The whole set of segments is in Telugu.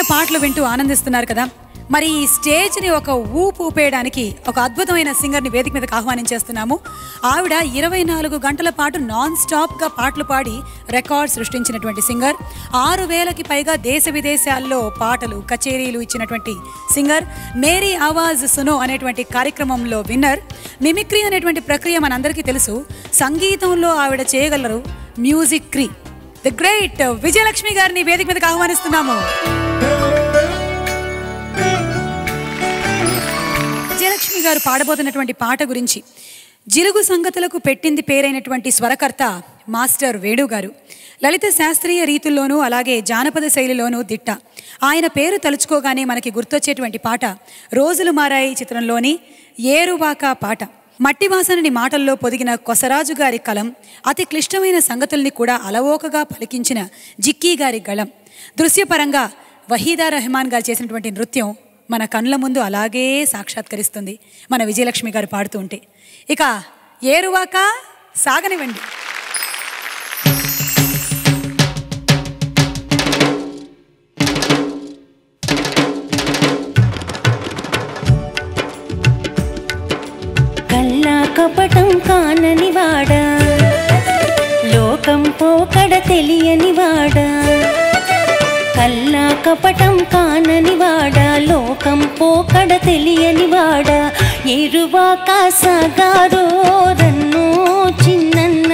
అద్భుతమైన పాటలు వింటూ ఆనందిస్తున్నారు కదా. మరి ఈ స్టేజ్ని ఒక ఊపు ఊపేయడానికి ఒక అద్భుతమైన సింగర్ని వేదిక మీదకి ఆహ్వానించేస్తున్నాము. ఆవిడ 24 గంటల పాటు నాన్ స్టాప్గా పాటలు పాడి రికార్డ్ సృష్టించినటువంటి సింగర్. 6000కి పైగా దేశ విదేశాల్లో పాటలు కచేరీలు ఇచ్చినటువంటి సింగర్. మేరీ ఆవాజ్ సునో అనేటువంటి కార్యక్రమంలో విన్నర్. మిమిక్రీ అనేటువంటి ప్రక్రియ మనందరికీ తెలుసు. సంగీతంలో ఆవిడ చేయగలరు మ్యూజిక్రీ. ది గ్రేట్ విజయలక్ష్మి గారిని వేదిక మీదకి ఆహ్వానిస్తున్నాము. విజయలక్ష్మి గారు పాడబోతున్నటువంటి పాట గురించి, జిలుగు సంగతులకు పెట్టింది పేరైనటువంటి స్వరకర్త మాస్టర్ వేణు గారు. లలిత శాస్త్రీయ రీతుల్లోనూ అలాగే జానపద శైలిలోనూ దిట్ట. ఆయన పేరు తలుచుకోగానే మనకి గుర్తొచ్చేటువంటి పాట రోజులు మారాయి చిత్రంలోని ఏరువాక పాట. మట్టి వాసనని మాటల్లో పొదిగిన కొసరాజు గారి కలం, అతి క్లిష్టమైన సంగతుల్ని కూడా అలవోకగా పలికించిన జిక్కీ గారి గళం. దృశ్యపరంగా వహీదా రెహమాన్ గారు చేసినటువంటి నృత్యం మన కళ్ళ ముందు అలాగే సాక్షాత్కరిస్తుంది మన విజయలక్ష్మి గారు పాడుతూ ఉంటే. ఇక ఏరువాక సాగనివ్వండి. కల్లా కపటం కానని వాడా, లోకం పోకడ తెలియని వాడా. కల్లా కపటం కానని వాడా, లోకం పోకడ తెలియని వాడా. ఎరువాక సాగారో రన్నో చిన్నన్న,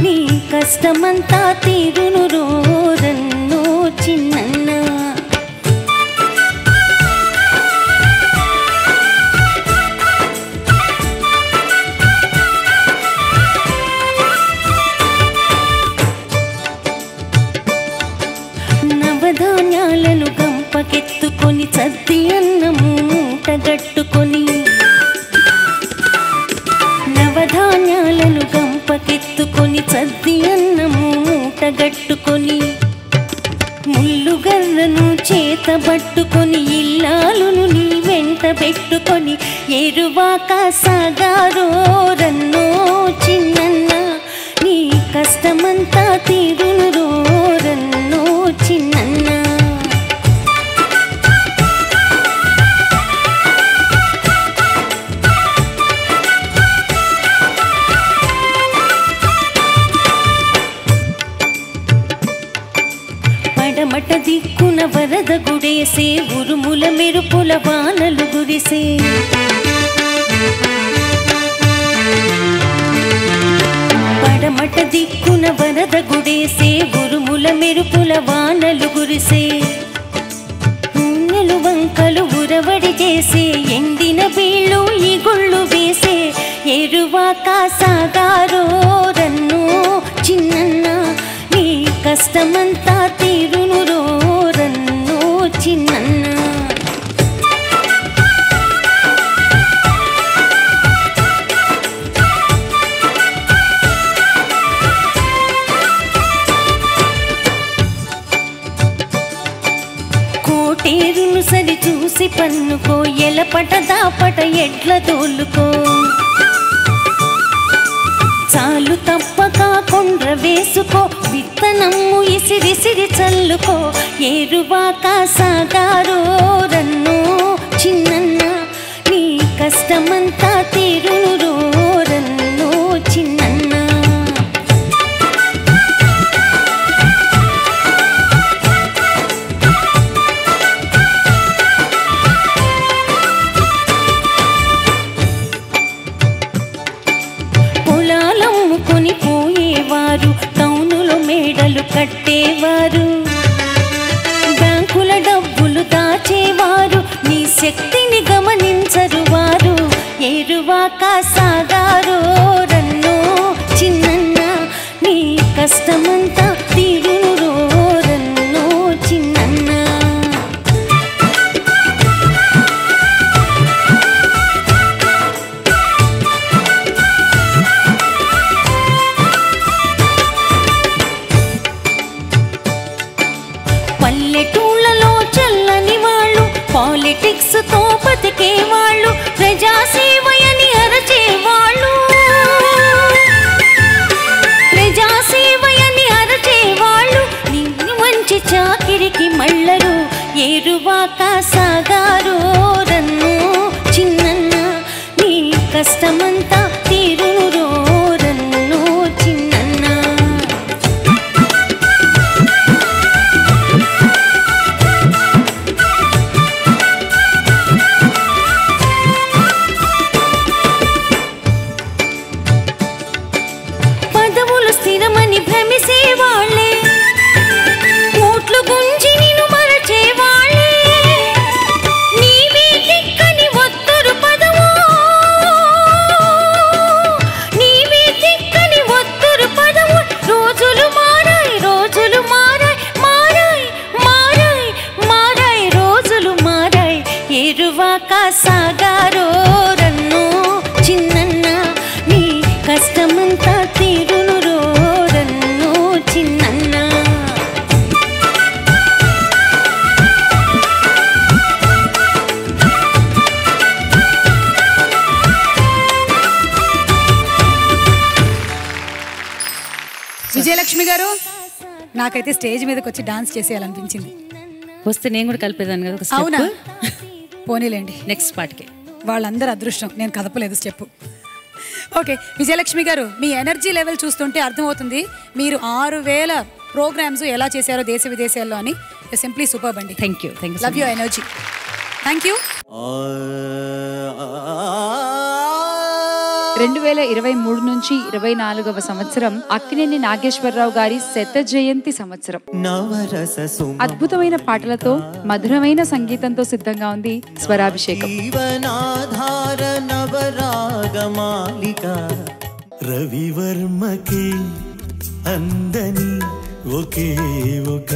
నీ కష్టమంతా తీరును రో రన్నో చిన్నన్న. నవధాన్యాలను గంపకెత్తుకొని సద్ది అన్నము మూటగట్టుకొని, నవధాన్యాలను గంపకెత్తుకొని సద్ది అన్నము మూటగట్టుకొని, ముల్లుగర్రను చేతబట్టుకొని ఇల్లాలును నీ వెంట పెట్టుకొని. ఎరువాక సాగారో రన్నో చిన్నన్న, నీ కష్టమంతా తీరును రో రన్నో చిన్నన్న. పడమట దిక్కున వరద గుడేసే, ఉరుముల మెరుపుల వానలు గురిసే. పడమట దిక్కున వరద గుడేసే, ఉరుముల మెరుపుల వానలు గురిసే. ఊనెలు వంకలు ఉరవడి చేసే, ఎండిన బీళ్ళు ఇగుళ్ళు వేసే. ఎరువాక సాగారో రన్నో చిన్నన్న, నీ కష్టమంతా తీరును రో రన్నో చిన్నన్న. కోటేరును సరి చూసి పన్నుకో, ఎలపట దాపట ఎడ్ల తోలుకో. చాలు తప్పక కొండ్ర వేసుకో, విత్తనమ్ము ఇసిరిసిరి చల్లుకో. ఏరువాక సాగారో రన్నో చిన్నన్న, నీ కష్టమంతా తీరును రో రన్నో చిన్నన్న. పొలాలమ్ముకొని పోయేవారు, టౌనులో మేడలు కట్టేవారు. బ్యాంకుల డబ్బులు దాచేవారు, నీ శక్తిని గమనించరు వారు. ఎరువాక సాగారో రన్నో చిన్నన్న, నీ కష్టమంతా తీరును రో రన్నో చిన్నన్న. పల్లెటూళ్ళలో చల్లని వాళ్ళు, పాలిటిక్స్ తో బతికే వాళ్ళు, ప్రజాసేవయని అరచేవాళ్ళు. ప్రజాసేవయని అరచే ఏరువాక సాగారో రన్ను చిన్నన్న నీ కష్టమంతా తీరును రన్ను చిన్నన్న. పదవులు స్థిరమని భ్రమిసే వాళ్ళే ఓట్లు గుంజి నిన్ను మరచే వాళ్ళే నీవే దిక్కని ఒత్తురు పదవు నీవే దిక్కని ఒత్తురు పదవు. రోజులు మారాయి రోజులు మారాయి మారాయి మారాయి మారాయి రోజులు మారాయి. ఏరువాక సాగారో రన్ను చిన్నన్న నీ కష్టమంతా తీరును రన్ను చిన్నన్న. విజయలక్ష్మి గారు, నాకైతే స్టేజ్ మీదకి వచ్చి డాన్స్ చేసేయాలనిపించింది. వస్తే నేను కూడా కలిపేదాన్ని కదా. అవునా? పోనీలేండి, నెక్స్ట్ పార్ట్కి వాళ్ళందరూ అదృష్టం, నేను కదపలేదు స్టెప్. ఓకే విజయలక్ష్మి గారు, మీ ఎనర్జీ లెవెల్ చూస్తుంటే అర్థమవుతుంది మీరు 6000 ప్రోగ్రామ్స్ ఎలా చేశారో దేశ విదేశాల్లో అని. సింప్లీ సూపర్బ్ అండి. Thank you. Love your energy. Thank you. 2023 నుంచి 24వ సంవత్సరం అక్కినేని నాగేశ్వరరావు గారి శత జయంతి సంవత్సరం. అద్భుతమైన పాటలతో మధురమైన సంగీతంతో సిద్ధంగా ఉంది స్వరాభిషేకం. రవివర్మకి అందని ఒకే ఒక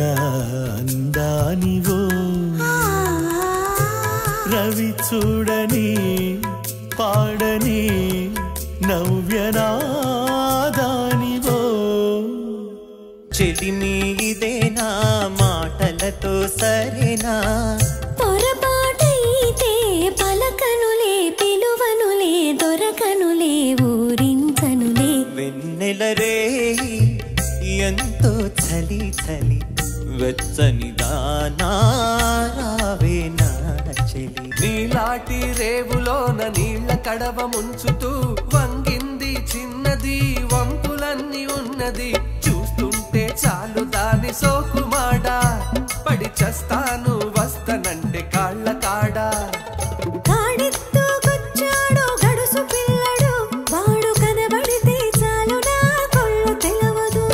అందానివో రవి చూడని పాడని నవ్యనాదానివో చెలిమి ఇదేనా మాటలతో సరేనా పొరపాటైతే పలకనులే పిలువనులే దొరకనులే ఊరించనులే వెన్నెలరే ఎంతో చలి చలి వెచ్చని దానారావే నా చెలి నీలాటి రేవులోన నీళ్ల కడవ ముంచుతూ వంగింది చిన్నది వంపులన్నీ ఉన్నది చూస్తుంటే చాలు దాని సోకుమాడా పడి చస్తాను వస్తనంటే కాళ్ళ కాడా కాడితో గుచ్చాడు గడుసు పిల్లడు వాడు కనబడితే చాలు నా కొళ్ళు తెలవదు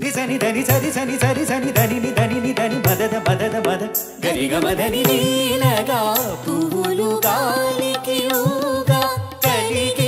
దిసని దని సరి సని సరి సని దని దని దని మదద మదద మద గరిగ మదని నీలగా పువ్వులు గాలికి ఊగా కలిగి